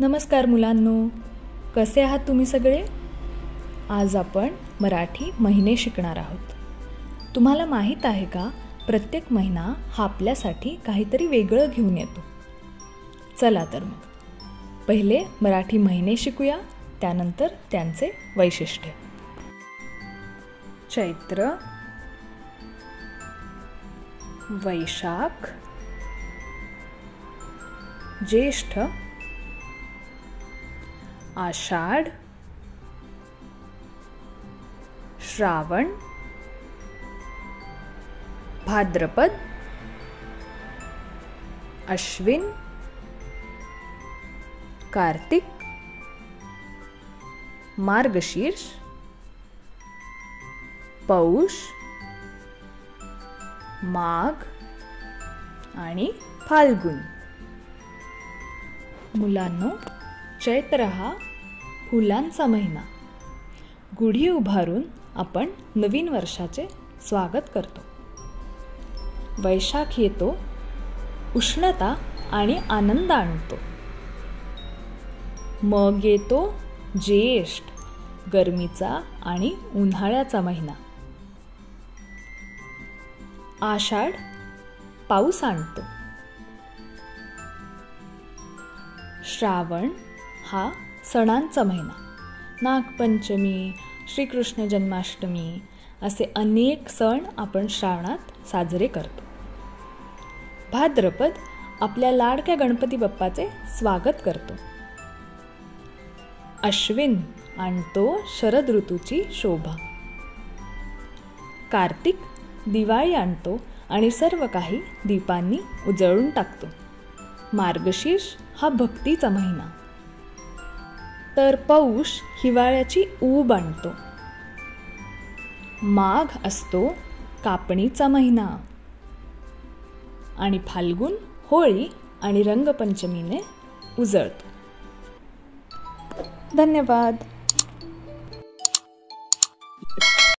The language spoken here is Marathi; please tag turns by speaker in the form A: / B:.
A: नमस्कार मुलांनो, कसे आहात तुम्ही सगळे? आज आपण मराठी महिने शिकणार आहोत. तुम्हाला माहीत आहे का, प्रत्येक महिना हा आपल्यासाठी काहीतरी वेगळं घेऊन येतो. चला तर मग पहिले मराठी महिने शिकूया, त्यानंतर त्यांचे वैशिष्ट्य. चैत्र, वैशाख, ज्येष्ठ, आषाढ, श्रावण, भाद्रपद, अश्विन, कार्तिक, मार्गशीर्ष, पौष, माघ आणि फाल्गुन. मुलांनो, चैत्र हा फुलांचा महिना. गुढी उभारून आपण नवीन वर्षाचे स्वागत करतो. वैशाख येतो, उष्णता आणि आनंद आणतो. मग येतो ज्येष्ठ, गरमीचा आणि उन्हाळ्याचा महिना. आषाढ पाऊस आणतो. श्रावण हा सणांचा महिना. नागपंचमी, श्रीकृष्ण जन्माष्टमी असे अनेक सण आपण श्रावणात साजरे करतो. भाद्रपद आपल्या लाडक्या गणपती बाप्पाचे स्वागत करतो. अश्विन आणतो शरद ऋतूची शोभा. कार्तिक दिवाळी आणतो आणि सर्व काही दीपांनी उजळून टाकतो. मार्गशीर्ष हा भक्तीचा महिना. तर पौष हिवाळ्याची ऊब आणतो. माघ असतो कापणीचा महिना. आणि फाल्गुन होळी आणि रंगपंचमीने उजळतो. धन्यवाद.